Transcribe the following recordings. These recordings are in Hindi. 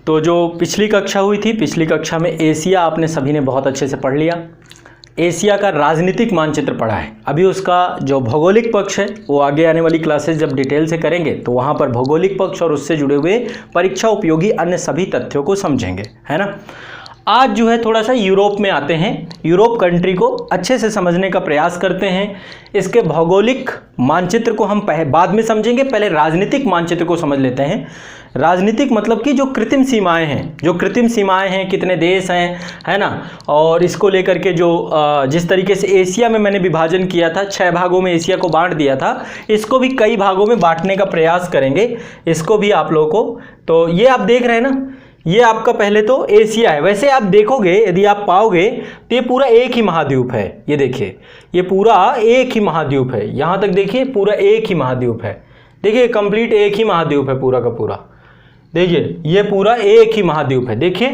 तो जो पिछली कक्षा हुई थी, पिछली कक्षा में एशिया आपने सभी ने बहुत अच्छे से पढ़ लिया। एशिया का राजनीतिक मानचित्र पढ़ा है। अभी उसका जो भौगोलिक पक्ष है वो आगे आने वाली क्लासेस जब डिटेल से करेंगे तो वहाँ पर भौगोलिक पक्ष और उससे जुड़े हुए परीक्षा उपयोगी अन्य सभी तथ्यों को समझेंगे, है ना। आज जो है थोड़ा सा यूरोप में आते हैं, यूरोप कंट्री को अच्छे से समझने का प्रयास करते हैं। इसके भौगोलिक मानचित्र को हम बाद में समझेंगे, पहले राजनीतिक मानचित्र को समझ लेते हैं। राजनीतिक मतलब कि जो कृत्रिम सीमाएं हैं, जो कृत्रिम सीमाएं हैं, कितने देश हैं, है ना, और इसको लेकर के जो जिस तरीके से एशिया में मैंने विभाजन किया था, 6 भागों में एशिया को बांट दिया था, इसको भी कई भागों में बांटने का प्रयास करेंगे, इसको भी आप लोगों को। तो ये आप देख रहे हैं ना, ये आपका पहले तो एशिया है। वैसे आप देखोगे, यदि आप पाओगे तो ये पूरा एक ही महाद्वीप है। ये देखिए, ये पूरा एक ही महाद्वीप है। यहाँ तक देखिए, पूरा एक ही महाद्वीप है। देखिए कंप्लीट एक ही महाद्वीप है पूरा का पूरा। देखिए ये पूरा एक ही महाद्वीप है। देखिए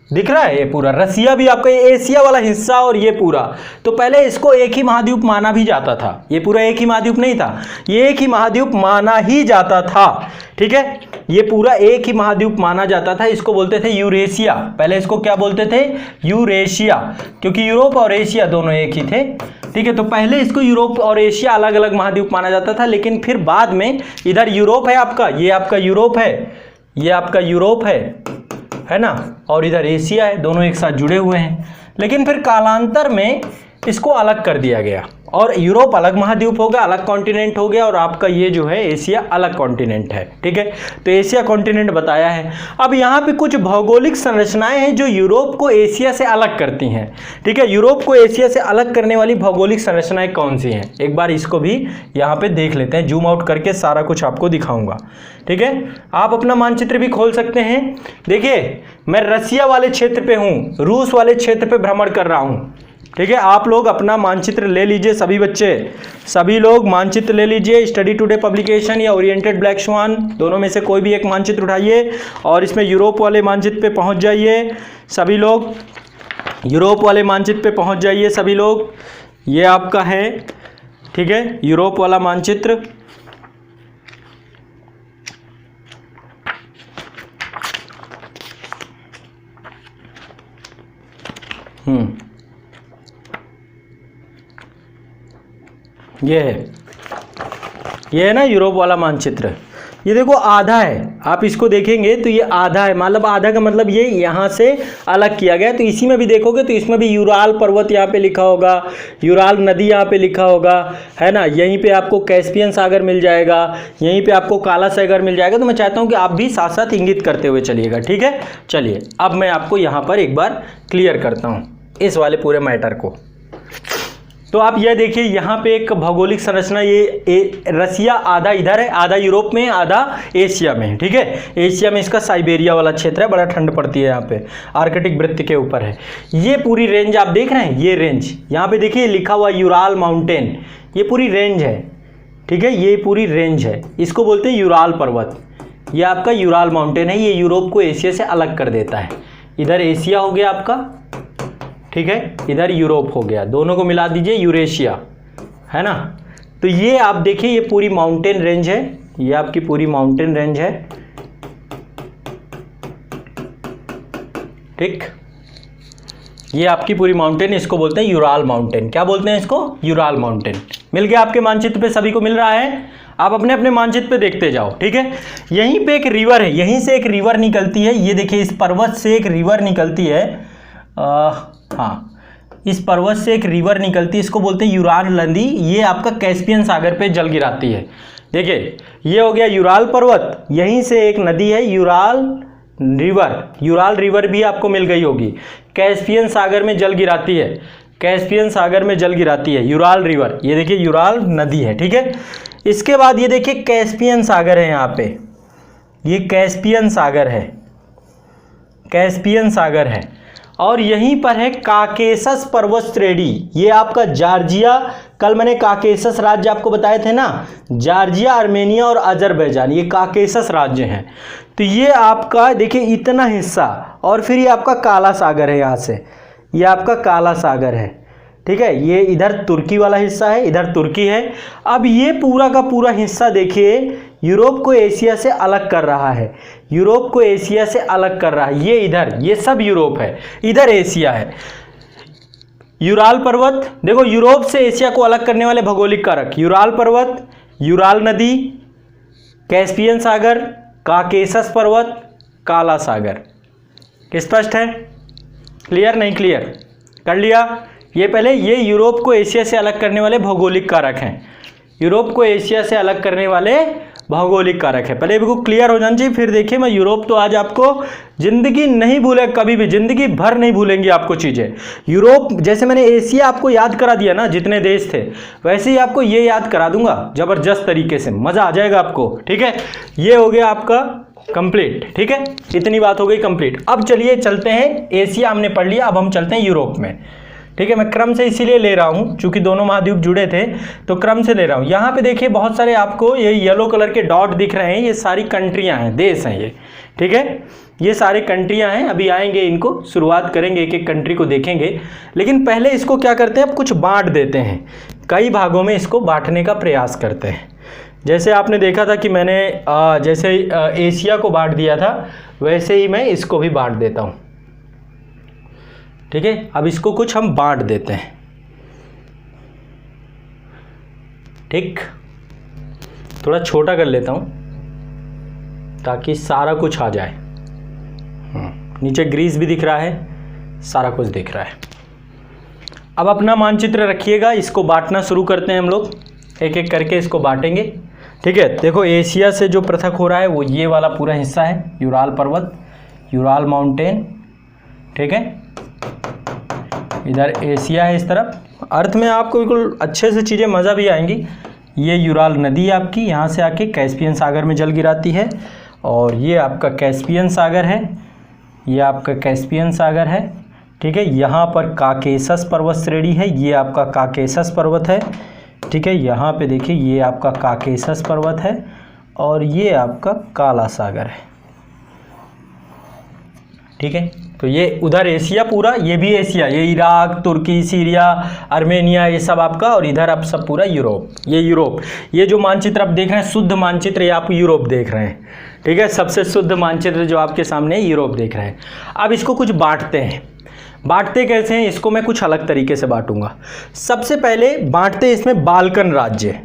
दिख रहा है, ये पूरा रसिया भी आपका एशिया वाला हिस्सा, और ये पूरा। तो पहले इसको एक ही महाद्वीप माना भी जाता था। ये पूरा एक ही महाद्वीप नहीं था, ये एक ही महाद्वीप माना ही जाता था। ठीक है, ये पूरा एक ही महाद्वीप माना जाता था। इसको बोलते थे यूरेशिया। पहले इसको क्या बोलते थे? यूरेशिया, क्योंकि यूरोप और एशिया दोनों एक ही थे। ठीक है, तो पहले इसको यूरोप और एशिया अलग अलग महाद्वीप माना जाता था, लेकिन फिर बाद में इधर यूरोप है आपका, ये आपका यूरोप है, ये आपका यूरोप है ना, और इधर एशिया है, दोनों एक साथ जुड़े हुए हैं। लेकिन फिर कालांतर में इसको अलग कर दिया गया और यूरोप अलग महाद्वीप हो गया, अलग कॉन्टिनेंट हो गया, और आपका ये जो है एशिया अलग कॉन्टिनेंट है। ठीक है, तो एशिया कॉन्टिनेंट बताया है। अब यहाँ पे कुछ भौगोलिक संरचनाएं हैं जो यूरोप को एशिया से अलग करती हैं। ठीक है, यूरोप को एशिया से अलग करने वाली भौगोलिक संरचनाएं कौन सी हैं, एक बार इसको भी यहाँ पे देख लेते हैं। जूम आउट करके सारा कुछ आपको दिखाऊंगा। ठीक है, आप अपना मानचित्र भी खोल सकते हैं। देखिए मैं रसिया वाले क्षेत्र पे हूँ, रूस वाले क्षेत्र पे भ्रमण कर रहा हूँ। ठीक है, आप लोग अपना मानचित्र ले लीजिए, सभी बच्चे, सभी लोग मानचित्र ले लीजिए। स्टडी टुडे पब्लिकेशन या ओरिएंटेड ब्लैक स्वान, दोनों में से कोई भी एक मानचित्र उठाइए और इसमें यूरोप वाले मानचित्र पे पहुंच जाइए। सभी लोग यूरोप वाले मानचित्र पे पहुंच जाइए सभी लोग। ये आपका है, ठीक है, यूरोप वाला मानचित्र। ये है ना यूरोप वाला मानचित्र। ये देखो आधा है, आप इसको देखेंगे तो ये आधा है, मतलब आधा का मतलब ये यहाँ से अलग किया गया। तो इसी में भी देखोगे तो इसमें भी यूराल पर्वत यहाँ पे लिखा होगा, यूराल नदी यहाँ पे लिखा होगा, है ना। यहीं पे आपको कैस्पियन सागर मिल जाएगा, यहीं पे आपको काला सागर मिल जाएगा। तो मैं चाहता हूँ कि आप भी साथ साथ इंगित करते हुए चलिएगा। ठीक है, चलिए अब मैं आपको यहाँ पर एक बार क्लियर करता हूँ इस वाले पूरे मैटर को। तो आप यह देखिए, यहाँ पे एक भौगोलिक संरचना, ये रसिया आधा इधर है, आधा यूरोप में, आधा एशिया में। ठीक है, एशिया में इसका साइबेरिया वाला क्षेत्र है, बड़ा ठंड पड़ती है यहाँ पे, आर्कटिक वृत्त के ऊपर है। ये पूरी रेंज आप देख रहे हैं, ये रेंज यहाँ पे देखिए लिखा हुआ यूराल माउंटेन, ये पूरी रेंज है। ठीक है, ये पूरी रेंज है, इसको बोलते हैं यूराल पर्वत। ये आपका यूराल माउंटेन है, ये यूरोप को एशिया से अलग कर देता है। इधर एशिया हो गया आपका, ठीक है, इधर यूरोप हो गया, दोनों को मिला दीजिए यूरेशिया, है ना। तो ये आप देखिए, ये पूरी माउंटेन रेंज है, ये आपकी पूरी माउंटेन रेंज है। ठीक, ये आपकी पूरी माउंटेन, इसको बोलते हैं यूराल माउंटेन। क्या बोलते हैं इसको? Ural mountain. मिल गया आपके मानचित्र पे, सभी को मिल रहा है। आप अपने अपने मानचित्र पे देखते जाओ। ठीक है, यहीं पे एक रिवर है, यहीं से एक रिवर निकलती है। ये देखिए, इस पर्वत से एक रिवर निकलती है। हाँ, इस पर्वत से एक रिवर निकलती है, इसको बोलते हैं यूराल नदी। ये आपका कैस्पियन सागर पे जल गिराती है। देखिए ये हो गया यूराल पर्वत, यहीं से एक नदी है यूराल रिवर। यूराल रिवर भी आपको मिल गई होगी, कैस्पियन सागर में जल गिराती है, कैस्पियन सागर में जल गिराती है यूराल रिवर। ये देखिए यूराल नदी है। ठीक है, इसके बाद ये देखिए कैस्पियन सागर है, यहाँ पे ये कैस्पियन सागर है, कैस्पियन सागर है। और यहीं पर है काकेशस पर्वत श्रेणी, ये आपका जॉर्जिया, कल मैंने काकेशस राज्य आपको बताए थे ना, जॉर्जिया, आर्मेनिया और अजरबैजान, ये काकेशस राज्य हैं। तो ये आपका देखिए इतना हिस्सा, और फिर ये आपका काला सागर है, यहाँ से ये आपका काला सागर है। ठीक है, ये इधर तुर्की वाला हिस्सा है, इधर तुर्की है। अब ये पूरा का पूरा हिस्सा देखिए, यूरोप को एशिया से अलग कर रहा है, यूरोप को एशिया से अलग कर रहा है। ये इधर, ये सब यूरोप है, इधर एशिया है। यूराल पर्वत, देखो यूरोप से एशिया को अलग करने वाले भौगोलिक कारक, यूराल पर्वत, यूराल नदी, कैस्पियन सागर, काकेशस पर्वत, काला सागर। स्पष्ट है? क्लियर नहीं क्लियर? कर लिया? ये पहले ये यूरोप को एशिया से अलग करने वाले भौगोलिक कारक हैं, यूरोप को एशिया से अलग करने वाले भौगोलिक कारक है। पहले बिल्कुल क्लियर हो जाना चाहिए। फिर देखिए मैं यूरोप तो आज आपको जिंदगी नहीं भूले, कभी भी जिंदगी भर नहीं भूलेंगे आपको चीज़ें। यूरोप जैसे मैंने एशिया आपको याद करा दिया ना जितने देश थे, वैसे ही आपको ये याद करा दूंगा जबरदस्त तरीके से, मज़ा आ जाएगा आपको। ठीक है, ये हो गया आपका कंप्लीट। ठीक है, इतनी बात हो गई कंप्लीट। अब चलिए चलते हैं, एशिया हमने पढ़ लिया, अब हम चलते हैं यूरोप में। ठीक है, मैं क्रम से इसीलिए ले रहा हूँ क्योंकि दोनों महाद्वीप जुड़े थे तो क्रम से ले रहा हूँ। यहाँ पे देखिए बहुत सारे आपको ये येलो कलर के डॉट दिख रहे हैं, ये सारी कंट्रियाँ हैं, देश हैं ये। ठीक है, ये सारे कंट्रियाँ हैं, अभी आएंगे इनको शुरुआत करेंगे, एक एक कंट्री को देखेंगे। लेकिन पहले इसको क्या करते हैं, अब कुछ बांट देते हैं, कई भागों में इसको बांटने का प्रयास करते हैं। जैसे आपने देखा था कि मैंने जैसे एशिया को बांट दिया था, वैसे ही मैं इसको भी बांट देता हूँ। ठीक है, अब इसको कुछ हम बांट देते हैं। ठीक, थोड़ा छोटा कर लेता हूँ ताकि सारा कुछ आ जाए। नीचे ग्रीस भी दिख रहा है, सारा कुछ दिख रहा है। अब अपना मानचित्र रखिएगा, इसको बांटना शुरू करते हैं हम लोग, एक एक करके इसको बांटेंगे। ठीक है, देखो एशिया से जो पृथक हो रहा है वो ये वाला पूरा हिस्सा है, यूराल पर्वत, यूराल माउंटेन। ठीक है, इधर एशिया है इस तरफ। अर्थ में आपको बिल्कुल अच्छे से चीज़ें मज़ा भी आएंगी। ये यूराल नदी आपकी यहाँ से आके कैस्पियन सागर में जल गिराती है, और ये आपका कैस्पियन सागर है, ये आपका कैस्पियन सागर है। ठीक है, यहाँ पर काकेशस पर्वत श्रेणी है, ये आपका काकेशस पर्वत है। ठीक है, यहाँ पे देखिए ये आपका काकेशस पर्वत है, और ये आपका काला सागर है। ठीक है, तो ये उधर एशिया पूरा, ये भी एशिया, ये इराक, तुर्की, सीरिया, आर्मेनिया, ये सब आपका, और इधर आप सब पूरा यूरोप। ये यूरोप, ये जो मानचित्र आप देख रहे हैं शुद्ध मानचित्र, ये आप यूरोप देख रहे हैं। ठीक है, सबसे शुद्ध मानचित्र जो आपके सामने है यूरोप देख रहे हैं। अब इसको कुछ बांटते हैं। बांटते कैसे हैं, इसको मैं कुछ अलग तरीके से बांटूंगा। सबसे पहले बांटते इसमें बाल्कन राज्य।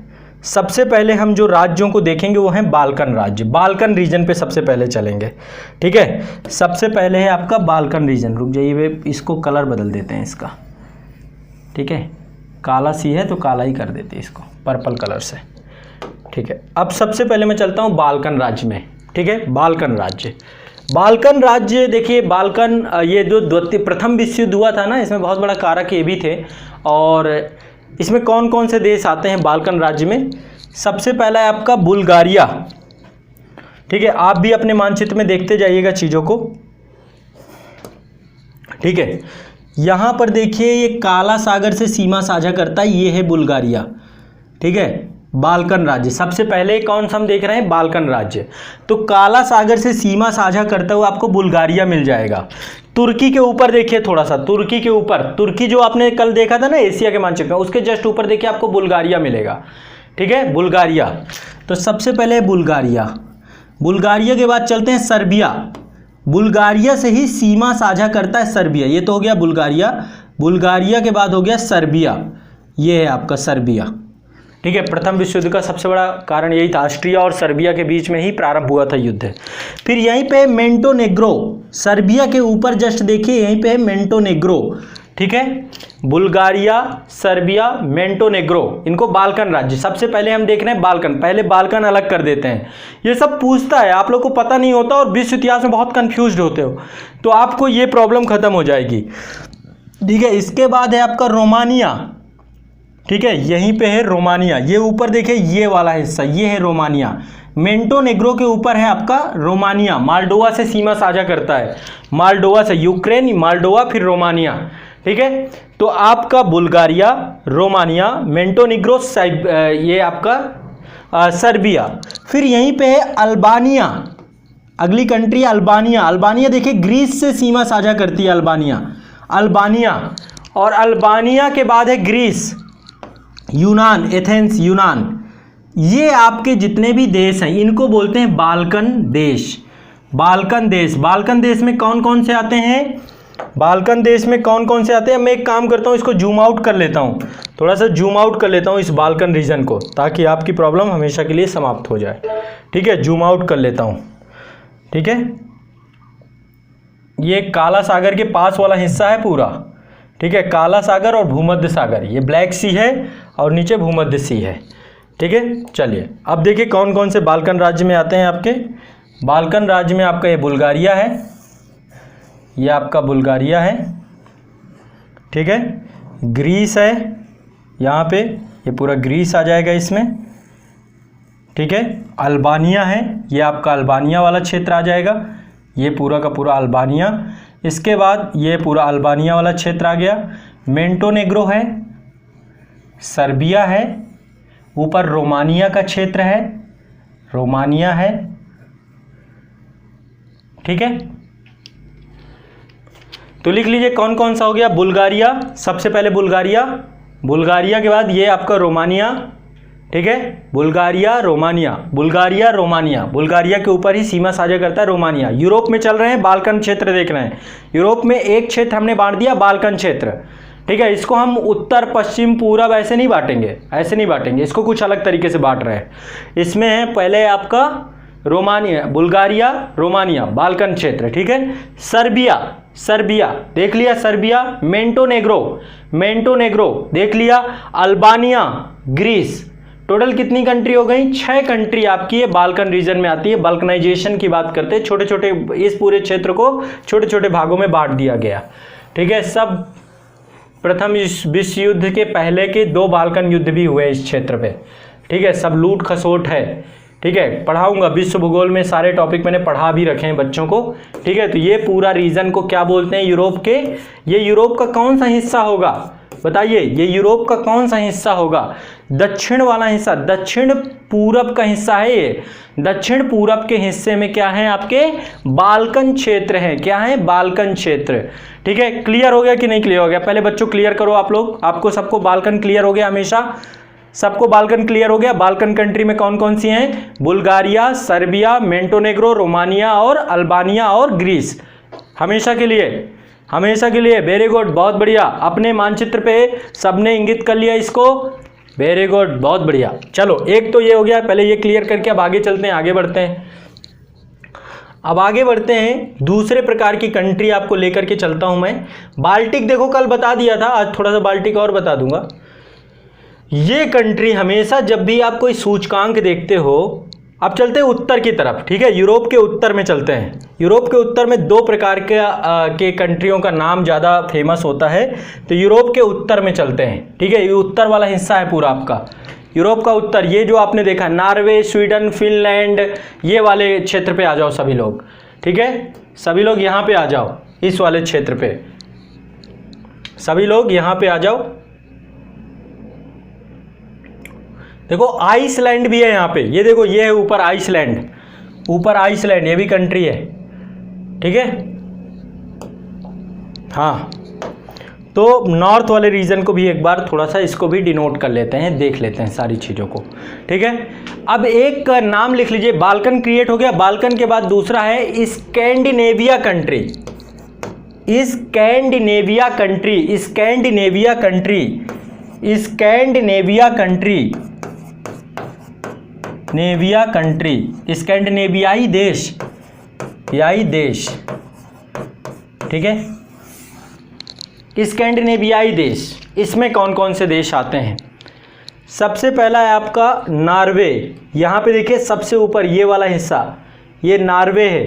सबसे पहले हम जो राज्यों को देखेंगे वो हैं बाल्कन राज्य, बाल्कन रीजन पे सबसे पहले चलेंगे। ठीक है, सबसे पहले है आपका बाल्कन रीजन। रुक जाइए, इसको कलर बदल देते हैं इसका। ठीक है, काला सी है तो काला ही कर देते हैं इसको पर्पल कलर से। ठीक है, अब सबसे पहले मैं चलता हूँ बाल्कन राज्य में। ठीक है, बाल्कन राज्य, बाल्कन राज्य देखिए, बाल्कन ये जो प्रथम विश्व युद्ध हुआ था ना, इसमें बहुत बड़ा कारक ये भी थे। और इसमें कौन कौन से देश आते हैं बाल्कन राज्य में? सबसे पहला है आपका बुल्गारिया। ठीक है, आप भी अपने मानचित्र में देखते जाइएगा चीज़ों को। ठीक है, यहाँ पर देखिए ये काला सागर से सीमा साझा करता है, ये है बुल्गारिया। ठीक है, बाल्कन राज्य सबसे पहले कौन सा हम देख रहे हैं, बाल्कन राज्य। तो काला सागर से सीमा साझा करता हुआ आपको बुल्गारिया मिल जाएगा। तुर्की के ऊपर देखिए थोड़ा सा, तुर्की के ऊपर, तुर्की जो आपने कल देखा था ना एशिया के मानचित्र में, उसके जस्ट ऊपर देखिए आपको बुल्गारिया मिलेगा। ठीक है, बुल्गारिया, तो सबसे पहले बुल्गारिया। बुल्गारिया के बाद चलते हैं सर्बिया। बुल्गारिया से ही सीमा साझा करता है सर्बिया। ये तो हो गया बुल्गारिया। बुल्गारिया के बाद हो गया सर्बिया, ये है आपका सर्बिया। ठीक है, प्रथम विश्व युद्ध का सबसे बड़ा कारण यही था, ऑस्ट्रिया और सर्बिया के बीच में ही प्रारंभ हुआ था युद्ध। फिर यहीं पे मेंटोनेग्रो, सर्बिया के ऊपर जस्ट देखिए यहीं पे है मेंटोनेग्रो। ठीक है, बुल्गारिया, सर्बिया, मेंटोनेग्रो, इनको बाल्कन राज्य। सबसे पहले हम देख रहे हैं बाल्कन, पहले बाल्कन अलग कर देते हैं। ये सब पूछता है, आप लोग को पता नहीं होता और विश्व इतिहास में बहुत कंफ्यूज्ड होते हो, तो आपको ये प्रॉब्लम खत्म हो जाएगी। ठीक है, इसके बाद है आपका रोमानिया। ठीक है, यहीं पे है रोमानिया, ये ऊपर देखिए ये वाला हिस्सा, ये है रोमानिया। मेंटोनेग्रो के ऊपर है आपका रोमानिया, माल्डोवा से सीमा साझा करता है, माल्डोवा से, यूक्रेन, माल्डोवा, फिर रोमानिया। ठीक है, तो आपका बुल्गारिया, रोमानिया, मेंटोनेग्रो, ये आपका सर्बिया। फिर यहीं पे है अल्बानिया, अगली कंट्री अल्बानिया। अल्बानिया देखिए ग्रीस से सीमा साझा करती है अल्बानिया, अल्बानिया। और अल्बानिया के बाद है ग्रीस, यूनान, एथेंस, यूनान, ये आपके जितने भी देश हैं इनको बोलते हैं बाल्कन देश। बाल्कन देश, बाल्कन देश में कौन कौन से आते हैं? बाल्कन देश में कौन कौन से आते हैं? मैं एक काम करता हूँ, इसको जूम आउट कर लेता हूँ, थोड़ा सा जूम आउट कर लेता हूँ इस बाल्कन रीजन को, ताकि आपकी प्रॉब्लम हमेशा के लिए समाप्त हो जाए। ठीक है, जूम आउट कर लेता हूँ। ठीक है, ये काला सागर के पास वाला हिस्सा है पूरा। ठीक है, काला सागर और भूमध्य सागर, ये ब्लैक सी है और नीचे भूमध्य सी है। ठीक है, चलिए अब देखिए कौन कौन से बाल्कन राज्य में आते हैं आपके। बाल्कन राज्य में आपका ये बुल्गारिया है, ये आपका बुल्गारिया है। ठीक है, ग्रीस है यहाँ पे, ये पूरा ग्रीस आ जाएगा इसमें। ठीक है, अल्बानिया है, ये आपका अल्बानिया वाला क्षेत्र आ जाएगा, ये पूरा का पूरा अल्बानिया। इसके बाद ये पूरा अल्बानिया वाला क्षेत्र आ गया। मोंटेनेग्रो है, सर्बिया है, ऊपर रोमानिया का क्षेत्र है, रोमानिया है। ठीक है, तो लिख लीजिए कौन कौन सा हो गया। बुल्गारिया, सबसे पहले बुल्गारिया, बुल्गारिया के बाद ये आपका रोमानिया। ठीक है, Bulgaria Romania, Bulgaria Romania, Bulgaria के ऊपर ही सीमा साझा करता है रोमानिया। यूरोप में चल रहे हैं, बाल्कन क्षेत्र देख रहे हैं। यूरोप में एक क्षेत्र हमने बांट दिया बाल्कन क्षेत्र। ठीक है, इसको हम उत्तर पश्चिम पूरब ऐसे नहीं बांटेंगे, ऐसे नहीं बांटेंगे, इसको कुछ अलग तरीके से बांट रहे हैं। इसमें है पहले आपका रोमानिया, बुल्गारिया रोमानिया बाल्कन क्षेत्र। ठीक है, सर्बिया, सर्बिया देख लिया, सर्बिया। मोंटेनेग्रो, मोंटेनेग्रो देख लिया। Albania, Greece. टोटल कितनी कंट्री हो गई? 6 कंट्री आपकी ये बाल्कन रीजन में आती है। बाल्कनाइजेशन की बात करते हैं, छोटे छोटे इस पूरे क्षेत्र को छोटे छोटे भागों में बांट दिया गया। ठीक है, सब प्रथम विश्व युद्ध के पहले के 2 बाल्कन युद्ध भी हुए इस क्षेत्र पे। ठीक है, सब लूट खसोट है। ठीक है, पढ़ाऊंगा विश्व भूगोल में, सारे टॉपिक मैंने पढ़ा भी रखे हैं बच्चों को। ठीक है, तो ये पूरा रीजन को क्या बोलते हैं? यूरोप के। ये यूरोप का कौन सा हिस्सा होगा बताइए? ये यूरोप का कौन सा हिस्सा होगा? दक्षिण वाला हिस्सा, दक्षिण पूरब का हिस्सा है ये। दक्षिण पूरब के हिस्से में क्या है आपके? बाल्कन क्षेत्र है। क्या है? बाल्कन क्षेत्र। ठीक है, क्लियर हो गया कि नहीं क्लियर हो गया? पहले बच्चों क्लियर करो आप लोग, आपको सबको बाल्कन क्लियर हो गया? हमेशा सबको बाल्कन क्लियर हो गया? बाल्कन कंट्री में कौन कौन सी हैं? बुल्गारिया, सर्बिया, मोंटेनेग्रो, रोमानिया और अल्बानिया और ग्रीस। हमेशा के लिए, हमेशा के लिए। वेरी गुड, बहुत बढ़िया। अपने मानचित्र पे सबने इंगित कर लिया इसको। वेरी गुड, बहुत बढ़िया। चलो एक तो ये हो गया, पहले ये क्लियर करके अब आगे चलते हैं, आगे बढ़ते हैं। अब आगे बढ़ते हैं, दूसरे प्रकार की कंट्री आपको लेकर के चलता हूं मैं। बाल्टिक देखो कल बता दिया था, आज थोड़ा सा बाल्टिक और बता दूंगा। ये कंट्री हमेशा जब भी आप कोई सूचकांक देखते हो, अब चलते हैं उत्तर की तरफ। ठीक है, यूरोप के उत्तर में चलते हैं। यूरोप के उत्तर में 2 प्रकार के कंट्रियों का नाम ज़्यादा फेमस होता है, तो यूरोप के उत्तर में चलते हैं। ठीक है, ये उत्तर वाला हिस्सा है पूरा आपका यूरोप का उत्तर। ये जो आपने देखा नॉर्वे, स्वीडन, फिनलैंड, ये वाले क्षेत्र पे आ जाओ सभी लोग। ठीक है, सभी लोग यहाँ पे आ जाओ, इस वाले क्षेत्र पे सभी लोग यहाँ पे आ जाओ। देखो आइसलैंड भी है यहाँ पे, ये देखो ये है ऊपर आइसलैंड, ऊपर आइसलैंड, ये भी कंट्री है। ठीक है, हाँ, तो नॉर्थ वाले रीजन को भी एक बार थोड़ा सा इसको भी डिनोट कर लेते हैं, देख लेते हैं सारी चीज़ों को। ठीक है, अब एक का नाम लिख लीजिए। बाल्कन क्रिएट हो गया। बाल्कन के बाद दूसरा है Scandinavia country. Scandinavia country, Scandinavia country, Scandinavia country, नेविया कंट्री, स्कैंडिनेवियाई देश, याई देश। ठीक है, स्कैंडिनेवियाई देश, इसमें कौन कौन से देश आते हैं? सबसे पहला है आपका नॉर्वे। यहाँ पे देखिए सबसे ऊपर ये वाला हिस्सा, ये नॉर्वे है,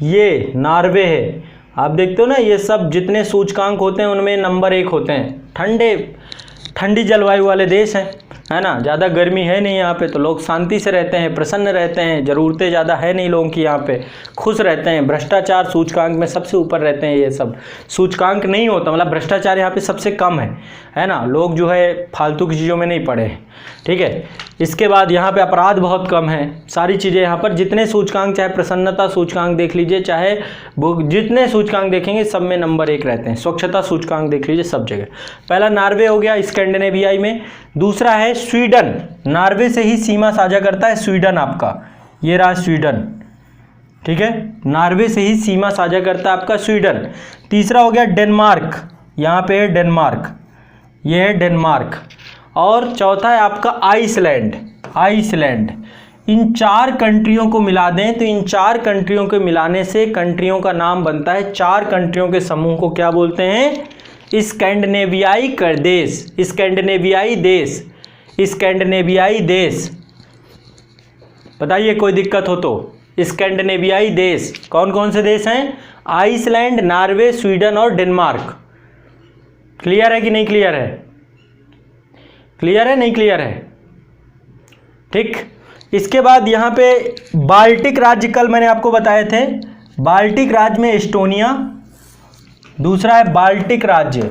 ये नॉर्वे है। आप देखते हो ना, ये सब जितने सूचकांक होते हैं उनमें नंबर 1 होते हैं। ठंडी जलवायु वाले देश हैं, है ना, ज़्यादा गर्मी है नहीं यहाँ पे, तो लोग शांति से रहते हैं, प्रसन्न रहते हैं, ज़रूरतें ज़्यादा है नहीं लोगों की, यहाँ पे खुश रहते हैं। भ्रष्टाचार सूचकांक में सबसे ऊपर रहते हैं। ये सब सूचकांक नहीं होता, मतलब भ्रष्टाचार यहाँ पे सबसे कम है ना। लोग जो है फालतू की चीज़ों में नहीं पड़े हैं। ठीक है, इसके बाद यहाँ पे अपराध बहुत कम है, सारी चीज़ें यहाँ पर जितने सूचकांक, चाहे प्रसन्नता सूचकांक देख लीजिए, चाहे जितने सूचकांक देखेंगे सब में नंबर 1 रहते हैं। स्वच्छता सूचकांक देख लीजिए सब जगह। पहला नॉर्वे हो गया स्कैंडिनेवियाई में। दूसरा है स्वीडन, नॉर्वे से ही सीमा साझा करता है स्वीडन, आपका ये रहा स्वीडन, ठीक है, नॉर्वे से ही सीमा साझा करता है आपका स्वीडन। तीसरा हो गया डेनमार्क, यहाँ पे है डेनमार्क, ये है डेनमार्क। और चौथा है आपका आइसलैंड, आइसलैंड। इन 4 कंट्रियों को मिला दें तो इन 4 कंट्रियों के मिलाने से कंट्रियों का नाम बनता है, 4 कंट्रियों के समूह को क्या बोलते हैं? स्कैंडिनेवियाई देश, स्कैंडिनेवियाई देश, स्कैंडिनेवियाई देश। बताइए कोई दिक्कत हो तो। स्कैंडिनेवियाई देश कौन कौन से देश हैं? आइसलैंड, नॉर्वे, स्वीडन और डेनमार्क। क्लियर है कि नहीं क्लियर है? क्लियर है नहीं क्लियर है? ठीक। इसके बाद यहाँ पे बाल्टिक राज्य, कल मैंने आपको बताए थे, बाल्टिक राज्य में एस्टोनिया, दूसरा है बाल्टिक राज्य,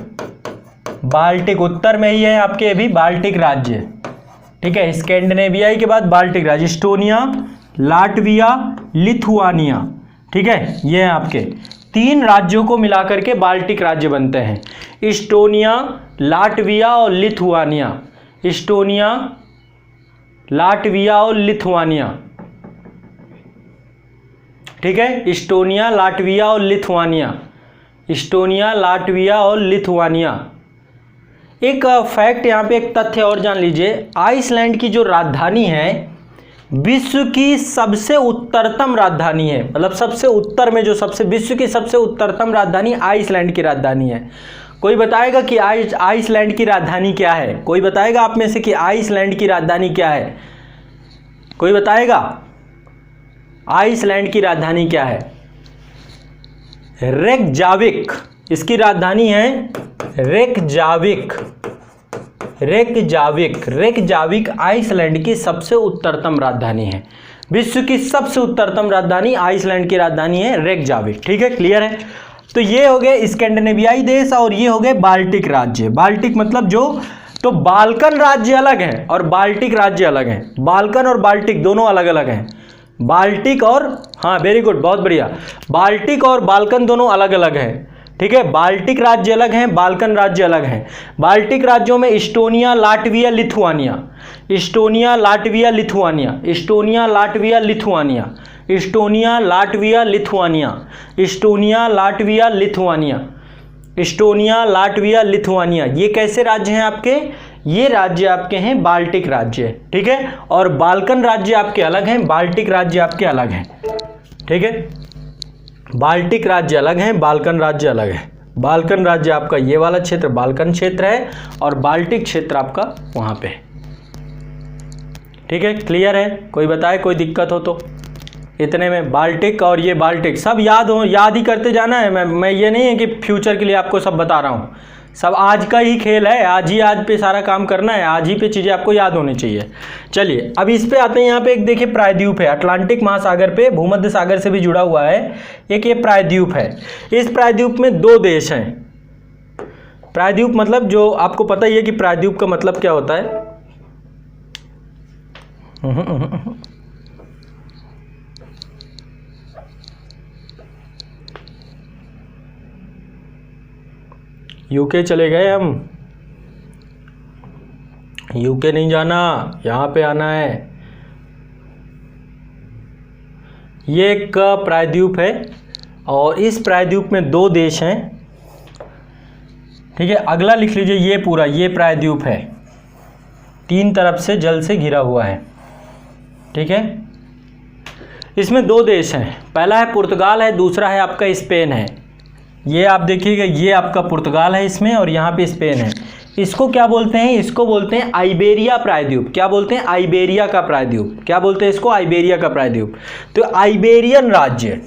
बाल्टिक उत्तर में ही है आपके अभी बाल्टिक राज्य, ठीक है। स्कैंडिनेवियाई के बाद बाल्टिक राज्य, एस्टोनिया, लाटविया, लिथुआनिया, ठीक है, ये हैं आपके 3 राज्यों को मिलाकर के बाल्टिक राज्य बनते हैं। एस्टोनिया, लाटविया और लिथुआनिया, एस्टोनिया, लाटविया और लिथुआनिया, ठीक है, एस्टोनिया, लाटविया और लिथुआनिया, एस्टोनिया, लाटविया और लिथुआनिया। एक फैक्ट यहाँ पे, एक तथ्य और जान लीजिए, आइसलैंड की जो राजधानी है विश्व की सबसे उत्तरतम राजधानी है, मतलब सबसे उत्तर में जो सबसे विश्व की सबसे उत्तरतम राजधानी आइसलैंड की राजधानी है। कोई बताएगा कि आइसलैंड की राजधानी क्या है? कोई बताएगा आप में से कि आइसलैंड की राजधानी क्या है? कोई बताएगा आइसलैंड की राजधानी क्या है? रेकजाविक, इसकी राजधानी है रेकजाविक, रेकजाविक, रेकजाविक आइसलैंड की सबसे उत्तरतम राजधानी है। विश्व की सबसे उत्तरतम राजधानी आइसलैंड की राजधानी है रेकजाविक, ठीक है, क्लियर है। तो ये हो गए स्कैंडिनेवियाई देश और ये हो गए बाल्टिक राज्य। बाल्टिक मतलब जो, तो बाल्कन राज्य अलग है और बाल्टिक राज्य अलग है। बाल्कन और बाल्टिक दोनों अलग अलग हैं। बाल्टिक और, हाँ वेरी गुड, बहुत बढ़िया, बाल्टिक और बाल्कन दोनों अलग अलग हैं, ठीक है। बाल्टिक राज्य अलग हैं, बाल्कन राज्य अलग हैं। बाल्टिक राज्यों में Estonia, Latvia, Lithuania, Estonia, Latvia, Lithuania, Estonia, Latvia, Lithuania, Estonia, Latvia, Lithuania, Estonia, Latvia, Lithuania, Estonia, Latvia, Lithuania. ये कैसे राज्य हैं आपके? ये राज्य आपके हैं बाल्टिक राज्य, ठीक है। और बाल्कन राज्य आपके अलग हैं, बाल्टिक राज्य आपके अलग हैं, ठीक है। बाल्टिक राज्य अलग हैं, बाल्कन राज्य अलग है। बाल्कन राज्य आपका ये वाला क्षेत्र बाल्कन क्षेत्र है और बाल्टिक क्षेत्र आपका वहाँ पे है, ठीक है, क्लियर है। कोई बताए कोई दिक्कत हो तो। इतने में बाल्टिक और ये बाल्टिक सब याद हो, याद ही करते जाना है। मैं ये नहीं है कि फ्यूचर के लिए आपको सब बता रहा हूँ, सब आज का ही खेल है, आज पे सारा काम करना है, आज ही पे चीज़ें आपको याद होनी चाहिए। चलिए अब इस पे आते हैं। यहाँ पे एक देखिए प्रायद्वीप है, अटलांटिक महासागर पे भूमध्य सागर से भी जुड़ा हुआ है एक, ये प्रायद्वीप है। इस प्रायद्वीप में 2 देश हैं। प्रायद्वीप मतलब जो आपको पता ही है कि प्रायद्वीप का मतलब क्या होता है। यूके चले गए हम, यूके नहीं जाना, यहाँ पे आना है। ये एक प्रायद्वीप है और इस प्रायद्वीप में 2 देश हैं, ठीक है। अगला लिख लीजिए, ये पूरा ये प्रायद्वीप है, 3 तरफ से जल से घिरा हुआ है, ठीक है। इसमें 2 देश हैं, पहला है पुर्तगाल है, दूसरा है आपका स्पेन है। ये आप देखिएगा, ये आपका पुर्तगाल है इसमें और यहाँ पे स्पेन है। इसको क्या बोलते हैं? इसको बोलते हैं आइबेरिया प्रायद्वीप। क्या बोलते हैं? आइबेरिया का प्रायद्वीप। क्या बोलते हैं इसको? आइबेरिया का प्रायद्वीप। तो आइबेरियन राज्य,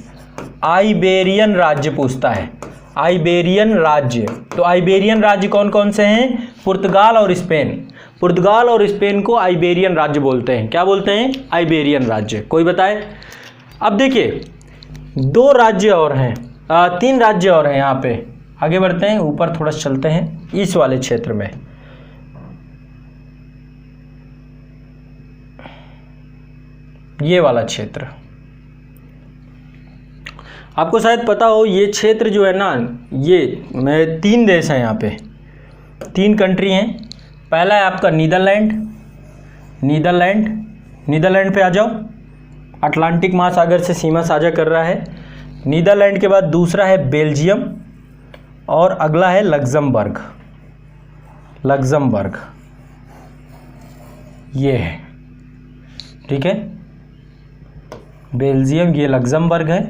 आइबेरियन राज्य पूछता है, आइबेरियन राज्य। तो आइबेरियन राज्य कौन कौन से हैं? पुर्तगाल और स्पेन। पुर्तगाल और स्पेन को आइबेरियन राज्य बोलते हैं। क्या बोलते हैं? आइबेरियन राज्य। कोई बताए? अब देखिए 2 राज्य और हैं, 3 राज्य और हैं। यहाँ पे आगे बढ़ते हैं, ऊपर थोड़ा चलते हैं इस वाले क्षेत्र में। ये वाला क्षेत्र। आपको शायद पता हो ये क्षेत्र जो है ना, ये 3 देश हैं यहाँ पे, 3 कंट्री हैं। पहला है आपका नीदरलैंड, नीदरलैंड पे आ जाओ, अटलांटिक महासागर से सीमा साझा कर रहा है। नीदरलैंड के बाद दूसरा है बेल्जियम और अगला है लग्जमबर्ग, ये है, ठीक है, बेल्जियम, ये लग्जमबर्ग है,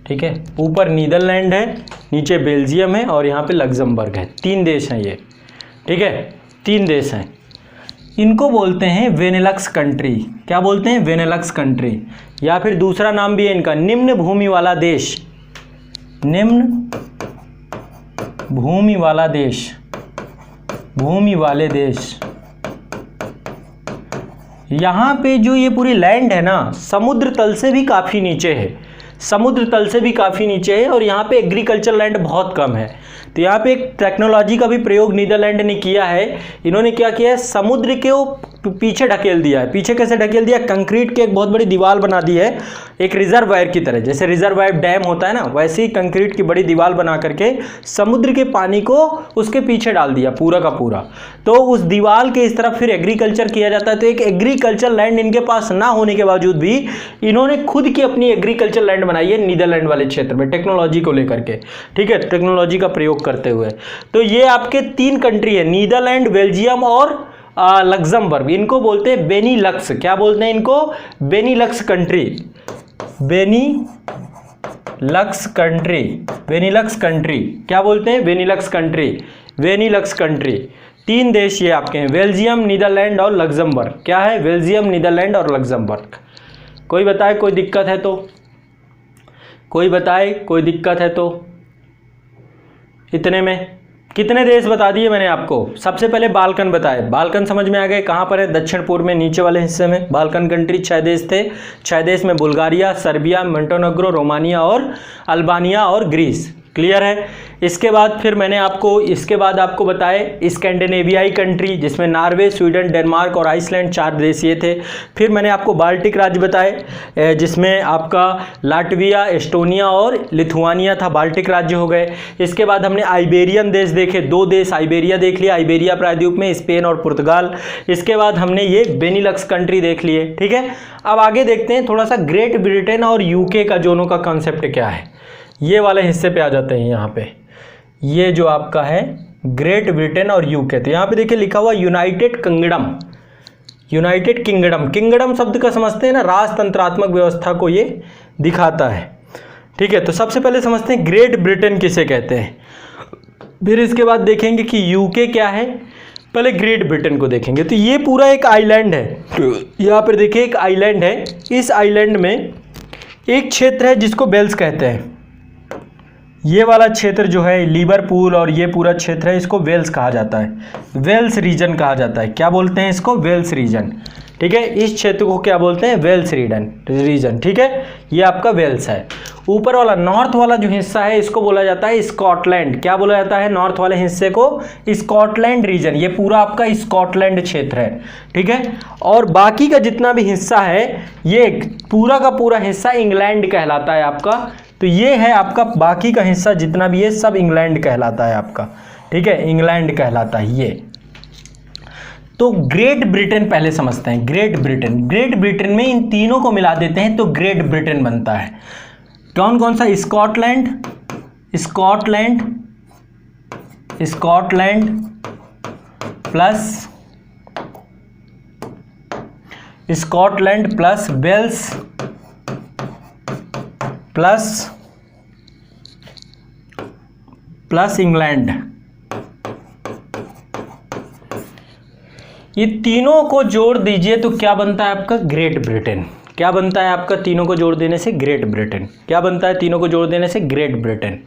ठीक है। ऊपर नीदरलैंड है, नीचे बेल्जियम है और यहाँ पे लग्जमबर्ग है। 3 देश हैं ये, ठीक है, 3 देश हैं। इनको बोलते हैं वेनेलक्स कंट्री। क्या बोलते हैं? वेनेलक्स कंट्री, या फिर दूसरा नाम भी है इनका निम्न भूमि वाला देश, निम्न भूमि वाला देश, भूमि वाले देश। यहाँ पे जो ये पूरी लैंड है ना, समुद्र तल से भी काफ़ी नीचे है, समुद्र तल से भी काफ़ी नीचे है और यहाँ पे एग्रीकल्चर लैंड बहुत कम है। तो यहाँ पे एक टेक्नोलॉजी का भी प्रयोग नीदरलैंड ने किया है। इन्होंने क्या किया है, समुद्र के पीछे ढकेल दिया है। पीछे कैसे ढकेल दिया? कंक्रीट की एक बहुत बड़ी दीवार बना दी है, एक रिजर्वायर की तरह, जैसे रिजर्वायर डैम होता है ना, वैसे ही कंक्रीट की बड़ी दीवार बना करके समुद्र के पानी को उसके पीछे डाल दिया पूरा का पूरा। तो उस दीवार के इस तरफ फिर एग्रीकल्चर किया जाता है। तो एक एग्रीकल्चर लैंड इनके पास ना होने के बावजूद भी इन्होंने खुद की अपनी एग्रीकल्चर लैंड बनाई है नीदरलैंड वाले क्षेत्र में, टेक्नोलॉजी को लेकर के, ठीक है, टेक्नोलॉजी का प्रयोग करते हुए। तो ये आपके 3 कंट्री है, नीदरलैंड, बेल्जियम और लग्जमबर्ग। इनको बोलते हैं बेनीलक्स। क्या बोलते हैं इनको? बेनीलक्स कंट्री, बेनीलक्स कंट्री, बेनीलक्स कंट्री। क्या बोलते हैं? बेनीलक्स कंट्री, बेनीलक्स कंट्री। 3 देश ये आपके हैं, बेल्जियम, नीदरलैंड और लग्जमबर्ग। क्या है? बेल्जियम, नीदरलैंड और लग्जमबर्ग। कोई बताए कोई दिक्कत है तो? कोई बताए कोई दिक्कत है तो? इतने में कितने देश बता दिए मैंने आपको? सबसे पहले बाल्कन बताए। बाल्कन समझ में आ गए, कहाँ पर है? दक्षिण पूर्व में नीचे वाले हिस्से में बाल्कन कंट्री 6 देश थे। 6 देश में बुल्गारिया, सर्बिया, मोंटेनेग्रो, रोमानिया और अल्बानिया और ग्रीस। क्लियर है? इसके बाद फिर मैंने आपको इसके बाद आपको बताए स्कैंडिनेवियाई कंट्री, जिसमें नॉर्वे, स्वीडन, डेनमार्क और आइसलैंड 4 देश ये थे। फिर मैंने आपको बाल्टिक राज्य बताए, जिसमें आपका लाटविया, एस्टोनिया और लिथुआनिया था, बाल्टिक राज्य हो गए। इसके बाद हमने आइबेरियन देश देखे, 2 देश आइबेरिया देख लिया, आइबेरिया प्रायद्वीप में स्पेन और पुर्तगाल। इसके बाद हमने ये बेनीलक्स कंट्री देख लिए, ठीक है। अब आगे देखते हैं थोड़ा सा ग्रेट ब्रिटेन और यूके का दोनों का कॉन्सेप्ट क्या है। ये वाले हिस्से पे आ जाते हैं। यहाँ पे ये जो आपका है ग्रेट ब्रिटेन और यूके, तो यहाँ पे देखिए लिखा हुआ United kingdom, United kingdom. Kingdom शब्द का समझते हैं ना, राजतंत्रात्मक व्यवस्था को ये दिखाता है, ठीक है। तो सबसे पहले समझते हैं ग्रेट ब्रिटेन किसे कहते हैं, फिर इसके बाद देखेंगे कि यूके क्या है। पहले ग्रेट ब्रिटेन को देखेंगे। तो ये पूरा एक आइलैंड है, यहाँ पर देखिए एक आइलैंड है। इस आइलैंड में एक क्षेत्र है जिसको वेल्स कहते हैं। ये वाला क्षेत्र जो है लिवरपूल और ये पूरा क्षेत्र है, इसको वेल्स कहा जाता है, वेल्स रीजन कहा जाता है। क्या बोलते हैं इसको? वेल्स रीजन, ठीक है। इस क्षेत्र को क्या बोलते हैं? वेल्स रीजन, ठीक है। ये आपका वेल्स है। ऊपर वाला नॉर्थ वाला जो हिस्सा है इसको बोला जाता है स्कॉटलैंड। क्या बोला जाता है? नॉर्थ वाले हिस्से को स्कॉटलैंड रीजन। ये पूरा आपका स्कॉटलैंड क्षेत्र है, ठीक है। और बाकी का जितना भी हिस्सा है ये पूरा का पूरा हिस्सा इंग्लैंड कहलाता है आपका। तो ये है आपका बाकी का हिस्सा जितना भी है सब इंग्लैंड कहलाता है आपका, ठीक है, इंग्लैंड कहलाता है ये। तो ग्रेट ब्रिटेन पहले समझते हैं। ग्रेट ब्रिटेन में इन तीनों को मिला देते हैं तो ग्रेट ब्रिटेन बनता है। कौन कौन सा? Scotland plus Wales plus England, ये तीनों को जोड़ दीजिए तो क्या बनता है आपका? Great Britain. क्या बनता है आपका? तीनों को जोड़ देने से ग्रेट ब्रिटेन। क्या बनता है? तीनों को जोड़ देने से ग्रेट ब्रिटेन।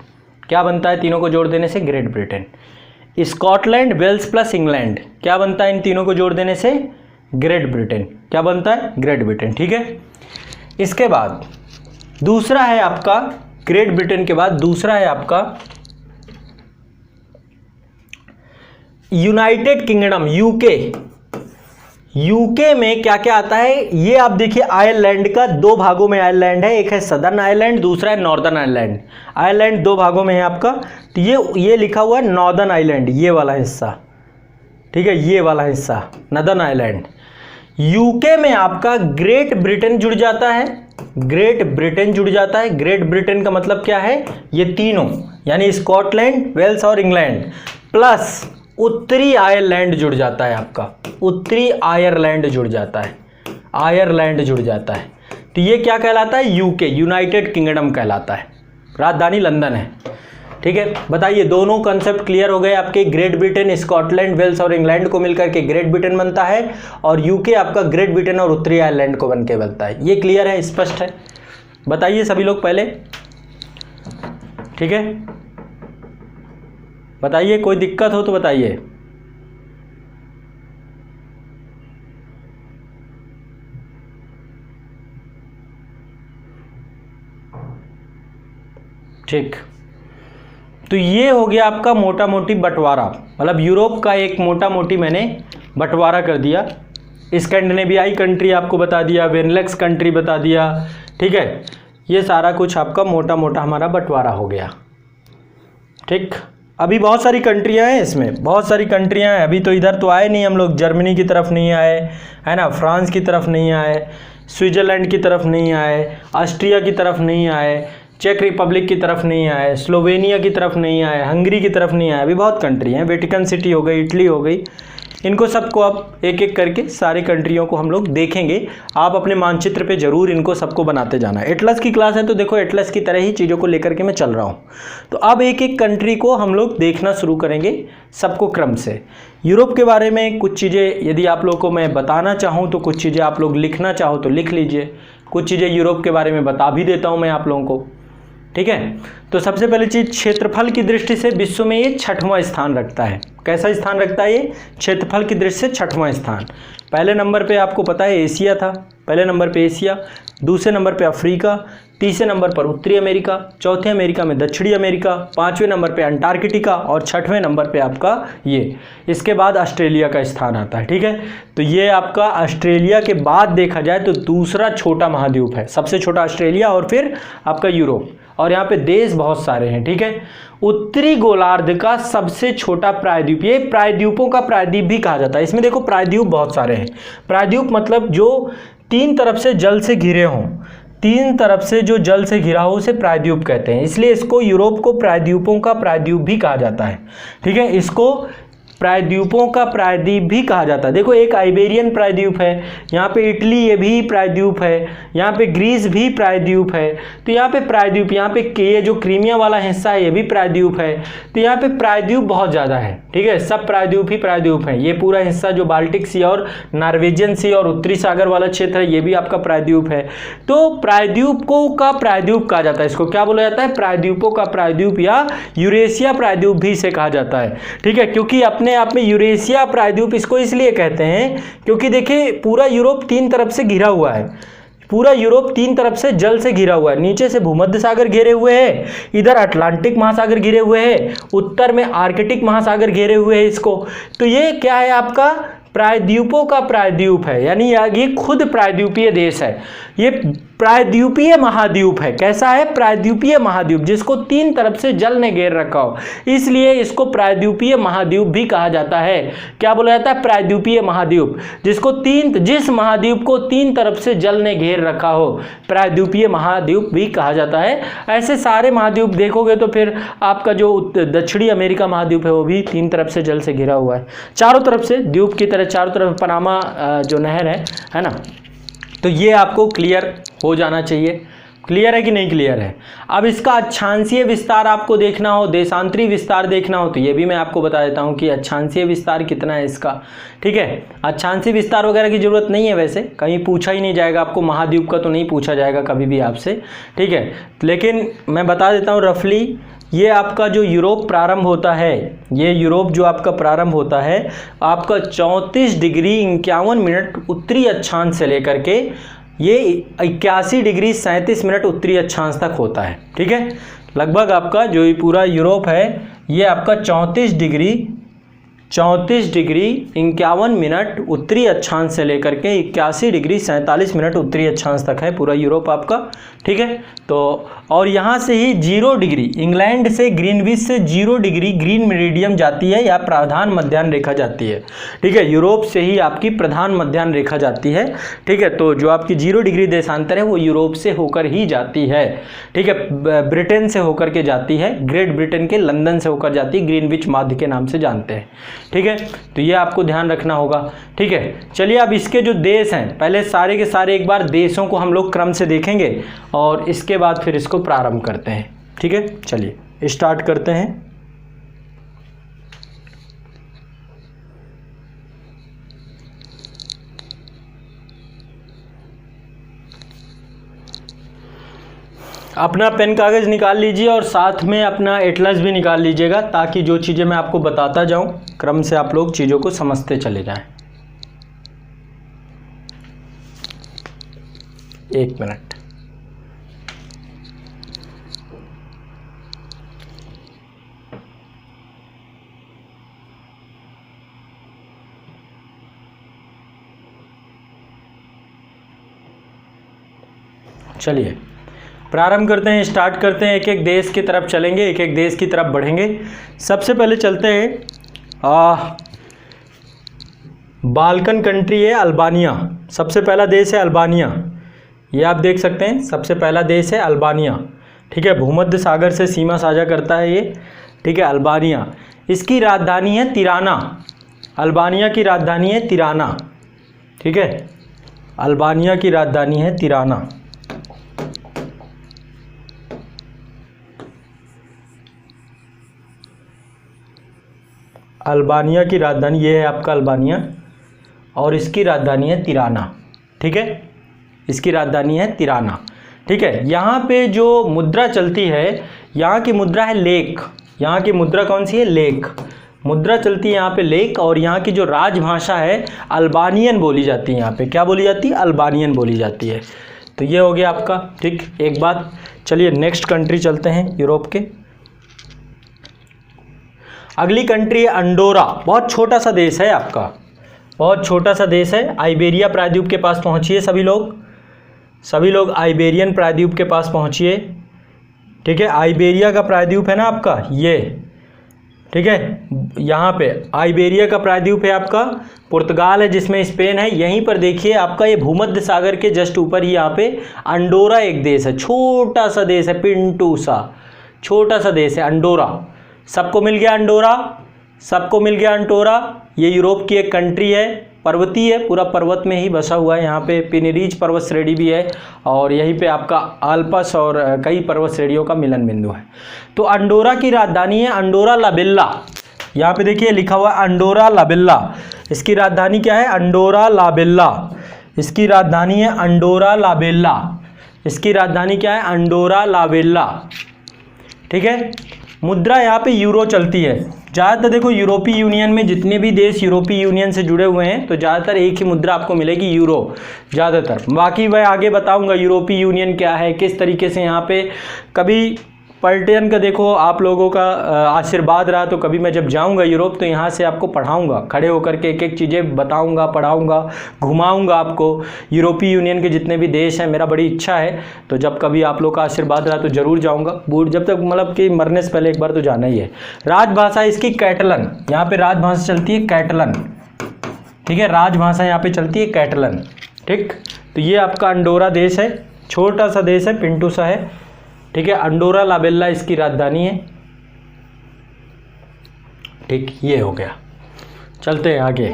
क्या बनता है? तीनों को जोड़ देने से Great Britain. Scotland, Wales plus England, क्या बनता है इन तीनों को जोड़ देने से? Great Britain. क्या बनता है? ग्रेट ब्रिटेन, ठीक है। इसके बाद दूसरा है आपका, ग्रेट ब्रिटेन के बाद दूसरा है आपका यूनाइटेड किंगडम, यूके। यूके में क्या क्या आता है, ये आप देखिए आयरलैंड का दो भागों में आयरलैंड है, एक है सदर्न आयरलैंड, दूसरा है नॉर्दर्न आयरलैंड। आयरलैंड दो भागों में है आपका, तो ये लिखा हुआ है नॉर्दर्न आयरलैंड, ये वाला हिस्सा, ठीक है, ये वाला हिस्सा नॉर्दर्न आयरलैंड। यूके में आपका ग्रेट ब्रिटेन जुड़ जाता है, ग्रेट ब्रिटेन जुड़ जाता है। ग्रेट ब्रिटेन का मतलब क्या है, ये तीनों यानी स्कॉटलैंड, वेल्स और इंग्लैंड, प्लस उत्तरी आयरलैंड जुड़ जाता है आपका, उत्तरी आयरलैंड जुड़ जाता है, आयरलैंड जुड़ जाता है। तो ये क्या कहलाता है, यूके, यूनाइटेड किंगडम कहलाता है, राजधानी लंदन है, ठीक है। बताइए दोनों कंसेप्ट क्लियर हो गए आपके। ग्रेट ब्रिटेन स्कॉटलैंड, वेल्स और इंग्लैंड को मिलकर के ग्रेट ब्रिटेन बनता है, और यूके आपका ग्रेट ब्रिटेन और उत्तरी आयरलैंड को बन के बनता है। ये क्लियर है, स्पष्ट है? बताइए सभी लोग पहले, ठीक है, बताइए, कोई दिक्कत हो तो बताइए। ठीक, तो ये हो गया आपका मोटा मोटी बंटवारा, मतलब यूरोप का एक मोटा मोटी मैंने बंटवारा कर दिया। स्कैंडिनेवियाई कंट्री आपको बता दिया, बेनेलक्स कंट्री बता दिया, ठीक है। ये सारा कुछ आपका मोटा मोटा हमारा बंटवारा हो गया, ठीक। अभी बहुत सारी कंट्रियां हैं इसमें, बहुत सारी कंट्रियां हैं। अभी तो इधर तो आए नहीं हम लोग, जर्मनी की तरफ नहीं आए, है ना, फ्रांस की तरफ नहीं आए, स्विट्ज़रलैंड की तरफ नहीं आए, ऑस्ट्रिया की तरफ नहीं आए, चेक रिपब्लिक की तरफ नहीं आए, स्लोवेनिया की तरफ नहीं आए, हंगरी की तरफ नहीं आए। अभी बहुत कंट्री हैं, वेटिकन सिटी हो गई, इटली हो गई, इनको सबको अब एक एक करके सारी कंट्रियों को हम लोग देखेंगे। आप अपने मानचित्र पे जरूर इनको सबको बनाते जाना। एटलस की क्लास है तो देखो एटलस की तरह ही चीज़ों को लेकर के मैं चल रहा हूँ। तो अब एक एक कंट्री को हम लोग देखना शुरू करेंगे, सबको क्रम से। यूरोप के बारे में कुछ चीज़ें यदि आप लोगों को मैं बताना चाहूँ तो कुछ चीज़ें आप लोग लिखना चाहो तो लिख लीजिए, कुछ चीज़ें यूरोप के बारे में बता भी देता हूँ मैं आप लोगों को, ठीक है। तो सबसे पहली चीज़, क्षेत्रफल की दृष्टि से विश्व में ये 6वां स्थान रखता है। कैसा स्थान रखता है ये? क्षेत्रफल की दृष्टि से 6वां स्थान। पहले नंबर पे आपको पता है एशिया था, पहले नंबर पे एशिया, दूसरे नंबर पे अफ्रीका, तीसरे नंबर पर उत्तरी अमेरिका, चौथे अमेरिका में दक्षिणी अमेरिका, 5वें नंबर पे अंटार्कटिका और 6वें नंबर पे आपका ये। इसके बाद ऑस्ट्रेलिया का स्थान आता है, ठीक है। तो ये आपका ऑस्ट्रेलिया के बाद देखा जाए तो दूसरा छोटा महाद्वीप है, सबसे छोटा ऑस्ट्रेलिया और फिर आपका यूरोप, और यहाँ पे देश बहुत सारे हैं, ठीक है। उत्तरी गोलार्ध का सबसे छोटा प्रायद्वीप, ये प्रायद्वीपों का प्रायद्वीप भी कहा जाता है। इसमें देखो प्रायद्वीप बहुत सारे हैं। प्रायद्वीप मतलब जो तीन तरफ से जल से घिरे हों, तीन तरफ से जो जल से घिरा हो उसे प्रायद्वीप कहते हैं। इसलिए इसको यूरोप को प्रायद्वीपों का प्रायद्वीप भी कहा जाता है, ठीक है। इसको प्रायद्वीपों का प्रायद्वीप भी कहा जाता है। देखो एक आइबेरियन प्रायद्वीप है, यहाँ पे इटली ये भी प्रायद्वीप है, यहाँ पे ग्रीस भी प्रायद्वीप है। तो यहाँ पे प्रायद्वीप, यहाँ पे ये जो क्रीमिया वाला हिस्सा है ये भी प्रायद्वीप है। तो यहाँ पे प्रायद्वीप बहुत ज़्यादा है, ठीक है। सब प्रायद्वीप ही प्रायद्वीप है। ये पूरा हिस्सा जो बाल्टिक सी और नॉर्वेजियन सी और उत्तरी सागर वाला क्षेत्र है ये भी आपका प्रायद्वीप है। तो प्रायद्वीपों का प्रायद्वीप कहा जाता है। इसको क्या बोला जाता है? प्रायद्वीपों का प्रायद्वीप या यूरेशिया प्रायद्वीप भी इसे कहा जाता है, ठीक है। क्योंकि अपने आप में यूरेशिया प्रायद्वीप इसको इसलिए कहते हैं क्योंकि देखिए पूरा यूरोप तीन तरफ से घिरा हुआ है, पूरा यूरोप तीन तरफ से जल से घिरा हुआ है। नीचे से भूमध्य सागर घेरे हुए है, इधर अटलांटिक महासागर घिरे हुए है, उत्तर में आर्कटिक महासागर घेरे हुए है इसको। तो ये क्या है? आपका प्रायद्वीपों का प्रायद्वीप है, यानी ये खुद प्रायद्वीपीय देश है। ये प्रायद्वीपीय महाद्वीप है। कैसा है? प्रायद्वीपीय महाद्वीप, जिसको तीन तरफ से जल ने घेर रखा हो, इसलिए इसको प्रायद्वीपीय महाद्वीप भी कहा जाता है। क्या बोला जाता है? प्रायद्वीपीय महाद्वीप, जिसको जिस महाद्वीप को तीन तरफ से जल ने घेर रखा हो, प्रायद्वीपीय महाद्वीप भी कहा जाता है। ऐसे सारे महाद्वीप देखोगे तो फिर आपका जो दक्षिणी अमेरिका महाद्वीप है वो भी तीन तरफ से जल से घिरा हुआ है, चारों तरफ से द्वीप की तरह चारों तरफ पनामा जो नहर है ना। तो ये आपको क्लियर हो जाना चाहिए। क्लियर है कि नहीं क्लियर है? अब इसका अक्षांशीय विस्तार आपको देखना हो, देशांतरी विस्तार देखना हो, तो ये भी मैं आपको बता देता हूँ कि अक्षांशीय विस्तार कितना है इसका, ठीक है। अक्षांशीय विस्तार वगैरह की जरूरत नहीं है, वैसे कहीं पूछा ही नहीं जाएगा आपको, महाद्वीप का तो नहीं पूछा जाएगा कभी भी आपसे, ठीक है। लेकिन मैं बता देता हूँ रफली, ये आपका जो यूरोप प्रारंभ होता है, ये यूरोप जो आपका प्रारंभ होता है आपका 34 डिग्री 51 मिनट उत्तरी अक्षांश से लेकर के ये 81 डिग्री 37 मिनट उत्तरी अक्षांश तक होता है, ठीक है। लगभग आपका जो ये पूरा यूरोप है ये आपका 34 डिग्री 34 डिग्री 51 मिनट उत्तरी अक्षांश से लेकर के 81 डिग्री 47 मिनट उत्तरी अक्षांश तक है पूरा यूरोप आपका, ठीक है। तो और यहाँ से ही 0 डिग्री इंग्लैंड से ग्रीनविच से 0 डिग्री ग्रीन मेरिडियम जाती है या प्रधान मध्याह्न रेखा जाती है, ठीक है। यूरोप से ही आपकी प्रधान मध्याह्न रेखा जाती है, ठीक है। तो जो आपकी 0 डिग्री देशांतर है वो यूरोप से होकर ही जाती है, ठीक है। ब्रिटेन से होकर के जाती है, ग्रेट ब्रिटेन के लंदन से होकर जाती है, ग्रीनविच माध्य के नाम से जानते हैं, ठीक है। तो ये आपको ध्यान रखना होगा, ठीक है। चलिए अब इसके जो देश हैं पहले सारे के सारे एक बार देशों को हम लोग क्रम से देखेंगे और इसके बाद फिर इसको प्रारंभ करते हैं, ठीक है। चलिए स्टार्ट करते हैं। अपना पेन कागज़ निकाल लीजिए और साथ में अपना एटलस भी निकाल लीजिएगा ताकि जो चीज़ें मैं आपको बताता जाऊं क्रम से आप लोग चीज़ों को समझते चले जाएं। एक मिनट। चलिए प्रारंभ करते हैं, स्टार्ट करते हैं। एक एक देश की तरफ चलेंगे, एक एक देश की तरफ बढ़ेंगे। सबसे पहले चलते हैं बाल्कन कंट्री है अल्बानिया। सबसे पहला देश है अल्बानिया, ये आप देख सकते हैं। सबसे पहला देश है अल्बानिया, ठीक है। भूमध्य सागर से सीमा साझा करता है ये, ठीक है। अल्बानिया, इसकी राजधानी है तिराना। अल्बानिया की राजधानी है तिराना, ठीक है। अल्बानिया की राजधानी है तिराना। अल्बानिया की राजधानी ये है आपका अल्बानिया और इसकी राजधानी है तिराना, ठीक है। इसकी राजधानी है तिराना, ठीक है। यहाँ पे जो मुद्रा चलती है, यहाँ की मुद्रा है लेक। यहाँ की मुद्रा कौन सी है? लेक मुद्रा चलती है यहाँ पे, लेक। और यहाँ की जो राजभाषा है अल्बानियन बोली जाती है। यहाँ पे क्या बोली जाती है? अल्बानियन बोली जाती है। तो ये हो गया आपका, ठीक। एक बात। चलिए नेक्स्ट कंट्री चलते हैं यूरोप के। अगली कंट्री है अंडोरा। बहुत छोटा सा देश है आपका, बहुत छोटा सा देश है। आइबेरिया प्रायद्वीप के पास पहुंचिए सभी लोग आइबेरियन प्रायद्वीप के पास पहुंचिए, ठीक है। आइबेरिया का प्रायद्वीप है ना आपका ये, ठीक है। यहाँ पे आइबेरिया का प्रायद्वीप है आपका, पुर्तगाल है जिसमें स्पेन है। यहीं पर देखिए आपका ये भूमध्य सागर के जस्ट ऊपर ही यहाँ पे अंडोरा एक देश है। छोटा सा देश है, पिंटू सा छोटा सा देश है अंडोरा। सबको मिल गया अंडोरा, सबको मिल गया अंडोरा। ये यूरोप की एक कंट्री है, पर्वतीय है, पूरा पर्वत में ही बसा हुआ है। यहाँ पे पिनरीज पर्वत श्रेणी भी है और यहीं पे आपका आल्पस और कई पर्वत श्रेणियों का मिलन बिंदु है। तो अंडोरा की राजधानी है अंडोरा ला बेल्ला। यहाँ पे देखिए लिखा हुआ है अंडोरा ला बेल्ला। इसकी राजधानी क्या है? अंडोरा ला बेल्ला। इसकी राजधानी है अंडोरा ला बेल्ला। इसकी राजधानी क्या है? अंडोरा ला बेल्ला, ठीक है। मुद्रा यहाँ पे यूरो चलती है। ज़्यादातर देखो यूरोपीय यूनियन में जितने भी देश यूरोपीय यूनियन से जुड़े हुए हैं तो ज़्यादातर एक ही मुद्रा आपको मिलेगी, यूरो ज़्यादातर। बाकी मैं आगे बताऊंगा यूरोपीय यूनियन क्या है, किस तरीके से यहाँ पे कभी पर्यटन का देखो आप लोगों का आशीर्वाद रहा तो कभी मैं जब जाऊंगा यूरोप तो यहाँ से आपको पढ़ाऊंगा, खड़े होकर के एक एक चीज़ें बताऊंगा, पढ़ाऊंगा, घुमाऊंगा आपको। यूरोपीय यूनियन के जितने भी देश हैं मेरा बड़ी इच्छा है, तो जब कभी आप लोग का आशीर्वाद रहा तो ज़रूर जाऊँगा। बूढ़ जब तक मतलब कि मरने से पहले एक बार तो जाना ही है। राजभाषा इसकी कैटलन। यहाँ पर राजभाषा चलती है कैटलन, ठीक है। राजभाषा यहाँ पर चलती है कैटलन, ठीक। तो ये आपका अंडोरा देश है, छोटा सा देश है, पिंटू सा है, ठीक है। अंडोरा ला बेल्ला इसकी राजधानी है, ठीक। ये हो गया। चलते हैं आगे।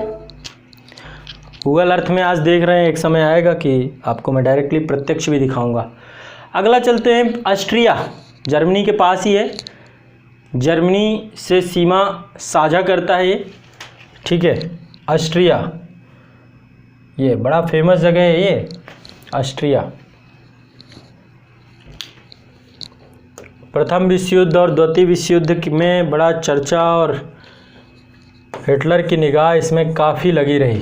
गूगल अर्थ में आज देख रहे हैं, एक समय आएगा कि आपको मैं डायरेक्टली प्रत्यक्ष भी दिखाऊंगा। अगला चलते हैं ऑस्ट्रिया। जर्मनी के पास ही है, जर्मनी से सीमा साझा करता है ये, ठीक है। ऑस्ट्रिया ये बड़ा फेमस जगह है ये ऑस्ट्रिया। प्रथम विश्व युद्ध और द्वितीय विश्व युद्ध में बड़ा चर्चा और हिटलर की निगाह इसमें काफ़ी लगी रही।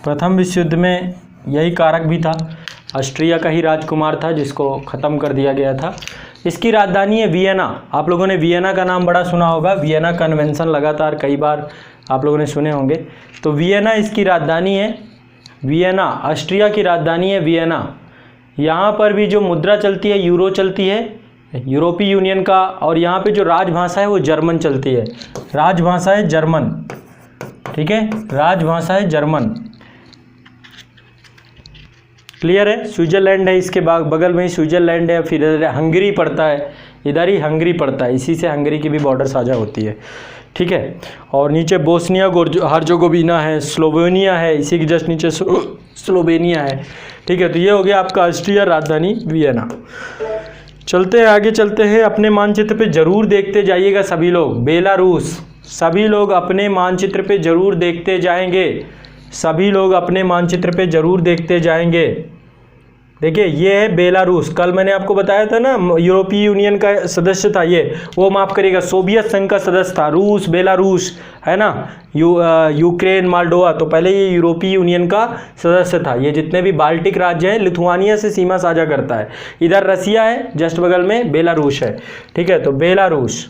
प्रथम विश्व युद्ध में यही कारक भी था, ऑस्ट्रिया का ही राजकुमार था जिसको ख़त्म कर दिया गया था। इसकी राजधानी है वियना। आप लोगों ने वियना का नाम बड़ा सुना होगा, वियना कन्वेंशन लगातार कई बार आप लोगों ने सुने होंगे। तो वियना इसकी राजधानी है, वियना ऑस्ट्रिया की राजधानी है वियना। यहाँ पर भी जो मुद्रा चलती है यूरो चलती है, यूरोपीय यूनियन का, और यहाँ पे जो राजभाषा है वो जर्मन चलती है, राजभाषा है जर्मन, ठीक है, राजभाषा है जर्मन। क्लियर है। स्विट्जरलैंड है इसके बगल में ही स्विट्जरलैंड है, फिर इधर हंगरी पड़ता है, इधर ही हंगरी पड़ता है, इसी से हंगरी की भी बॉर्डर साझा होती है, ठीक है। और नीचे बोस्निया हर्जेगोविना है, स्लोवेनिया है, इसी के जस्ट नीचे स्लोवेनिया है, ठीक है। तो ये हो गया आपका ऑस्ट्रिया राजधानी वियना। चलते हैं आगे, चलते हैं। अपने मानचित्र पे जरूर देखते जाइएगा सभी लोग, बेलारूस, सभी लोग अपने मानचित्र पे जरूर देखते जाएंगे, सभी लोग अपने मानचित्र पे जरूर देखते जाएंगे। देखिए ये है बेलारूस, कल मैंने आपको बताया था ना यूरोपीय यूनियन का सदस्य था ये, वो माफ़ करिएगा सोवियत संघ का सदस्य था, रूस, बेलारूस है ना, यूक्रेन, मोल्डोवा, तो पहले ये यूरोपीय यूनियन का सदस्य था। ये जितने भी बाल्टिक राज्य हैं लिथुआनिया से सीमा साझा करता है। इधर रसिया है, जस्ट बगल में बेलारूस है, ठीक है। तो बेलारूस,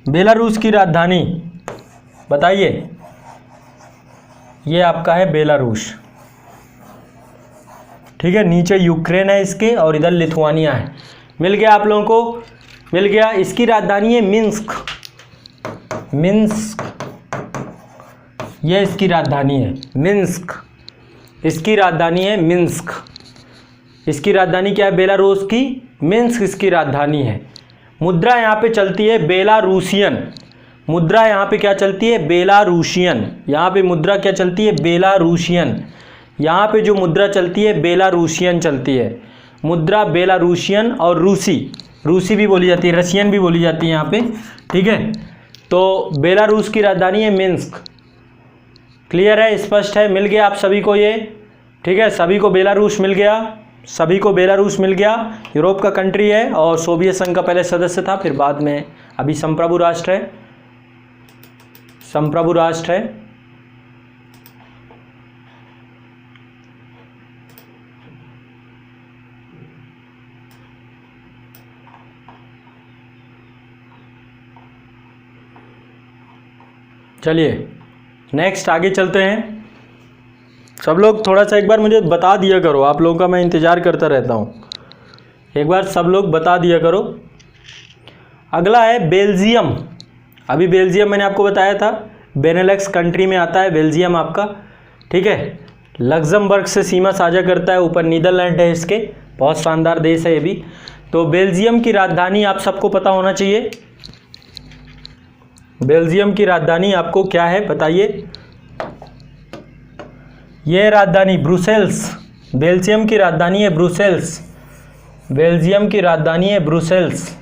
बेलारूस की राजधानी बताइए, ये आपका है बेलारूस, ठीक है। नीचे यूक्रेन है इसके, और इधर लिथुआनिया है। मिल गया आप लोगों को, मिल गया। इसकी राजधानी है मिन्स्क, मिन्स्क, ये इसकी राजधानी है मिन्स्क, इसकी राजधानी है मिन्स्क। इसकी राजधानी क्या है बेलारूस की? मिन्स्क इसकी राजधानी है। मुद्रा यहाँ पे चलती है बेलारूसियन, मुद्रा यहाँ पे क्या चलती है? बेलारूशियन। यहाँ पे मुद्रा क्या चलती है? बेलारूशियन। यहाँ पे जो मुद्रा चलती है बेलारूशियन चलती है मुद्रा, बेलारूशियन और रूसी, रूसी भी बोली जाती है, रशियन भी बोली जाती है यहाँ पे, ठीक है। तो बेलारूस की राजधानी है मिन्स्क। क्लियर है, स्पष्ट है, मिल गया आप सभी को ये, ठीक है। सभी को बेलारूस मिल गया, सभी को बेलारूस मिल गया। यूरोप का कंट्री है और सोवियत संघ का पहले सदस्य था, फिर बाद में अभी संप्रभु राष्ट्र है, संप्रभु राष्ट्र है। चलिए नेक्स्ट आगे चलते हैं। सब लोग थोड़ा सा एक बार मुझे बता दिया करो, आप लोगों का मैं इंतज़ार करता रहता हूँ, एक बार सब लोग बता दिया करो। अगला है बेल्जियम। अभी बेल्जियम मैंने आपको बताया था बेनेलक्स कंट्री में आता है बेल्जियम आपका, ठीक है। लग्जमबर्ग से सीमा साझा करता है, ऊपर नीदरलैंड है इसके, बहुत शानदार देश है ये भी। तो बेल्जियम की राजधानी आप सबको पता होना चाहिए। बेल्जियम की राजधानी आपको क्या है बताइए? ये राजधानी ब्रुसेल्स, बेल्जियम की राजधानी है ब्रुसेल्स, बेल्जियम की राजधानी है ब्रुसेल्स,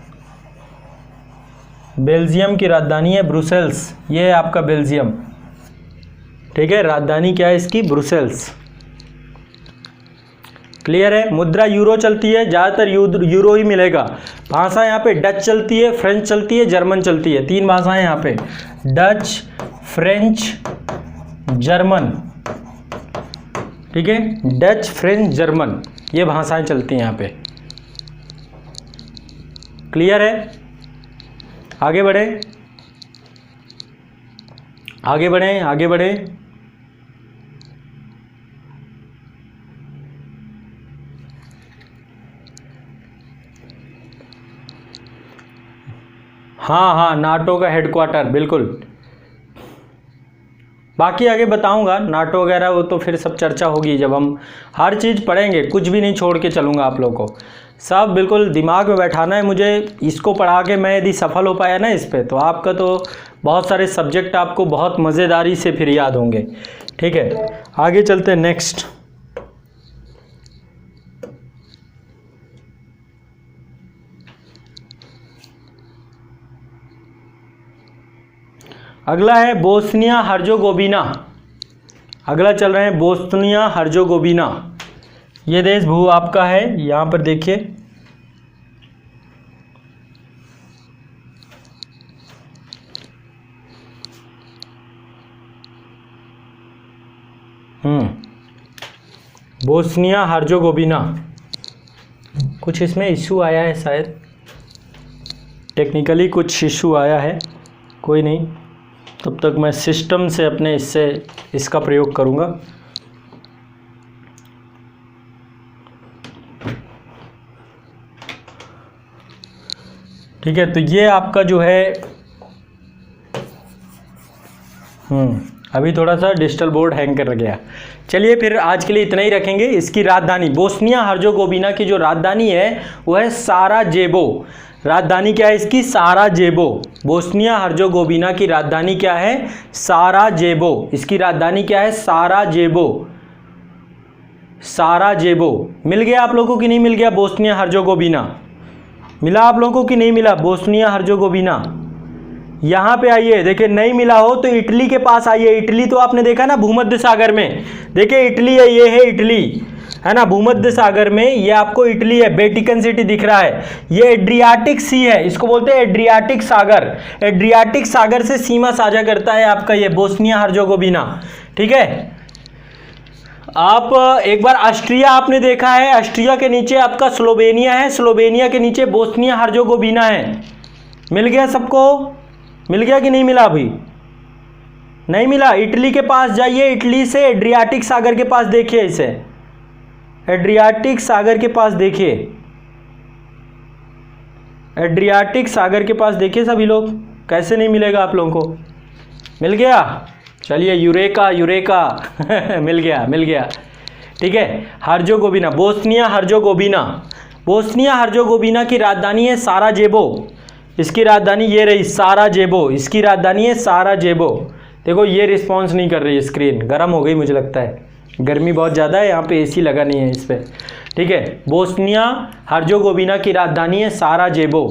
बेल्जियम की राजधानी है ब्रुसेल्स। ये है आपका बेल्जियम, ठीक है। राजधानी क्या है इसकी? ब्रुसेल्स। क्लियर है। मुद्रा यूरो चलती है, ज़्यादातर यूरो ही मिलेगा। भाषा यहाँ पे डच चलती है, फ्रेंच चलती है, जर्मन चलती है, तीन भाषाएं यहाँ पे, डच, फ्रेंच, जर्मन, ठीक है। डच, फ्रेंच, जर्मन, ये भाषाएं चलती हैं यहाँ पे। क्लियर है। आगे बढ़े, आगे बढ़े, आगे बढ़े। हाँ हाँ, नाटो का हेडक्वार्टर, बिल्कुल। बाकी आगे बताऊंगा नाटो वगैरह, वो तो फिर सब चर्चा होगी जब हम हर चीज़ पढ़ेंगे, कुछ भी नहीं छोड़ के चलूँगा आप लोगों को, सब बिल्कुल दिमाग में बैठाना है मुझे। इसको पढ़ा के मैं यदि सफल हो पाया ना इस पे, तो आपका तो बहुत सारे सब्जेक्ट आपको बहुत मज़ेदारी से फिर याद होंगे, ठीक है। आगे चलते हैं नेक्स्ट। अगला है बोस्निया हर्जेगोविना। अगला चल रहे हैं बोस्निया हर्जेगोविना। ये देश भू आपका है, यहाँ पर देखिए, बोस्निया हर्जेगोविना कुछ इसमें इशू आया है, शायद टेक्निकली कुछ इशू आया है, कोई नहीं, तब तक मैं सिस्टम से अपने इसका प्रयोग करूँगा। ठीक है, तो ये आपका जो है अभी थोड़ा सा डिजिटल बोर्ड हैंग कर गया। चलिए फिर आज के लिए इतना ही रखेंगे। इसकी राजधानी बोस्निया हर्जेगोविना की जो राजधानी है वो है साराजेवो। राजधानी क्या है इसकी? साराजेवो। बोस्निया हर्जेगोविना की राजधानी क्या है? साराजेवो। इसकी राजधानी क्या है? साराजेवो। साराजेवो। मिल गया आप लोगों को कि नहीं मिल गया? बोस्निया हर्जेगोविना मिला आप लोगों को कि नहीं मिला? बोस्निया हर्जेगोविना यहाँ पे आइए, देखिए नहीं मिला हो तो इटली के पास आइए। इटली तो आपने देखा ना भूमध्य सागर में, देखिए इटली है, ये है इटली, है ना, भूमध्य सागर में ये आपको इटली है, वेटिकन सिटी दिख रहा है। ये एड्रियाटिक सी है, इसको बोलते हैं एड्रियाटिक सागर। एड्रियाटिक सागर से सीमा साझा करता है आपका ये बोस्निया हर्जेगोविना। ठीक है, आप एक बार ऑस्ट्रिया आपने देखा है, ऑस्ट्रिया के नीचे आपका स्लोवेनिया है, स्लोवेनिया के नीचे बोस्निया हर्जेगोविना है। मिल गया सबको? मिल गया कि नहीं मिला? अभी नहीं मिला? इटली के पास जाइए, इटली से एड्रियाटिक सागर के पास देखिए, इसे एड्रियाटिक सागर के पास देखिए, एड्रियाटिक सागर के पास देखिए सभी लोग। कैसे नहीं मिलेगा आप लोगों को? मिल गया? चलिए, यूरेका यूरेका मिल गया, मिल गया। ठीक है, Herzegovina, Bosnia Herzegovina. Bosnia Herzegovina की राजधानी है साराजेवो। इसकी राजधानी ये रही साराजेवो। इसकी राजधानी है साराजेवो। देखो ये रिस्पॉन्स नहीं कर रही है, स्क्रीन गर्म हो गई मुझे लगता है, गर्मी बहुत ज़्यादा है, यहाँ पे एसी लगा नहीं है इस पर। ठीक है, बोस्निया हर्जेगोविना की राजधानी है साराजेवो।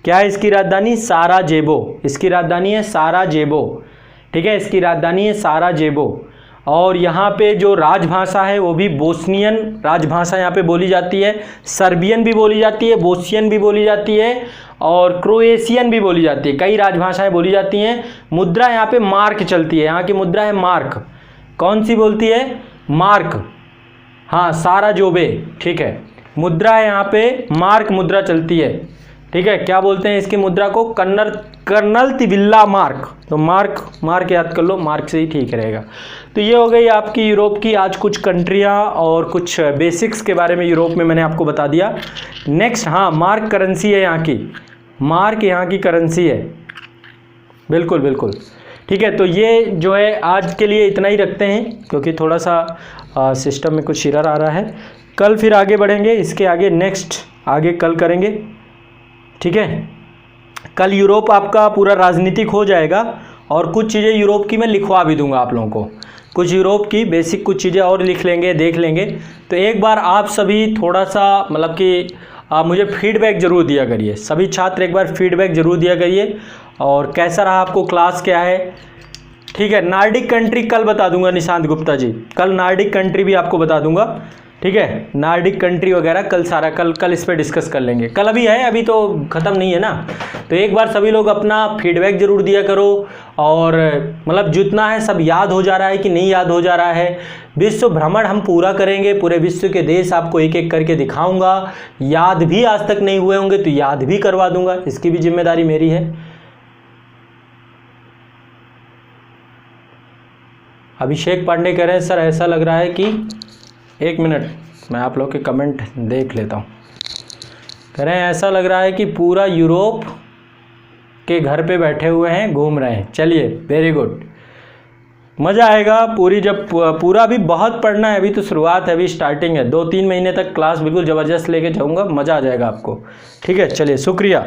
क्या है इसकी राजधानी? साराजेवो। इसकी राजधानी है साराजेवो। ठीक है, इसकी राजधानी है साराजेवो। और यहाँ पे जो राजभाषा है वो भी बोस्नियन राजभाषा यहाँ पे बोली जाती है। सर्बियन भी बोली जाती है, बोस्नियन भी बोली जाती है और क्रोएशियन भी बोली जाती है। कई राजभाषाएं बोली जाती हैं। मुद्रा यहाँ पे मार्क चलती है, यहाँ की मुद्रा है मार्क। कौन सी बोलती है? मार्क। हाँ, साराजेवो। ठीक है, मुद्रा है यहाँ पे मार्क मुद्रा चलती है। ठीक है, क्या बोलते हैं इसकी मुद्रा को? कर्नल तिबिल्ला मार्क। तो मार्क याद कर लो, मार्क से ही ठीक रहेगा। तो ये हो गई आपकी यूरोप की आज कुछ कंट्रियाँ और कुछ बेसिक्स के बारे में यूरोप में मैंने आपको बता दिया। नेक्स्ट, हाँ, मार्क करेंसी है यहाँ की, मार्क यहाँ की करेंसी है। बिल्कुल बिल्कुल। ठीक है, तो ये जो है आज के लिए इतना ही रखते हैं, क्योंकि थोड़ा सा सिस्टम में कुछ एरर आ रहा है। कल फिर आगे बढ़ेंगे, इसके आगे नेक्स्ट आगे कल करेंगे। ठीक है, कल यूरोप आपका पूरा राजनीतिक हो जाएगा और कुछ चीज़ें यूरोप की मैं लिखवा भी दूंगा आप लोगों को। कुछ यूरोप की बेसिक कुछ चीज़ें और लिख लेंगे, देख लेंगे। तो एक बार आप सभी थोड़ा सा मतलब कि मुझे फीडबैक ज़रूर दिया करिए। सभी छात्र एक बार फीडबैक ज़रूर दिया करिए और कैसा रहा आपको, क्लास क्या है। ठीक है, नार्डिक कंट्री कल बता दूंगा निशांत गुप्ता जी, कल नार्डिक कंट्री भी आपको बता दूंगा। ठीक है, नार्डिक कंट्री वगैरह कल सारा कल इस पर डिस्कस कर लेंगे। कल अभी है, अभी तो ख़त्म नहीं है ना। तो एक बार सभी लोग अपना फीडबैक ज़रूर दिया करो और मतलब जितना है सब याद हो जा रहा है कि नहीं याद हो जा रहा है। विश्व भ्रमण हम पूरा करेंगे, पूरे विश्व के देश आपको एक एक करके दिखाऊंगा। याद भी आज तक नहीं हुए होंगे तो याद भी करवा दूंगा, इसकी भी जिम्मेदारी मेरी है। अभिषेक पांडे कह रहे हैं सर ऐसा लग रहा है कि, एक मिनट मैं आप लोग के कमेंट देख लेता हूँ। कह रहे हैं ऐसा लग रहा है कि पूरा यूरोप के घर पे बैठे हुए हैं, घूम रहे हैं। चलिए, वेरी गुड, मज़ा आएगा। जब पूरा भी बहुत पढ़ना है, अभी तो शुरुआत है, अभी स्टार्टिंग है। 2-3 महीने तक क्लास बिल्कुल ज़बरदस्त लेके जाऊँगा, मज़ा आ जाएगा आपको। ठीक है, चलिए, शुक्रिया।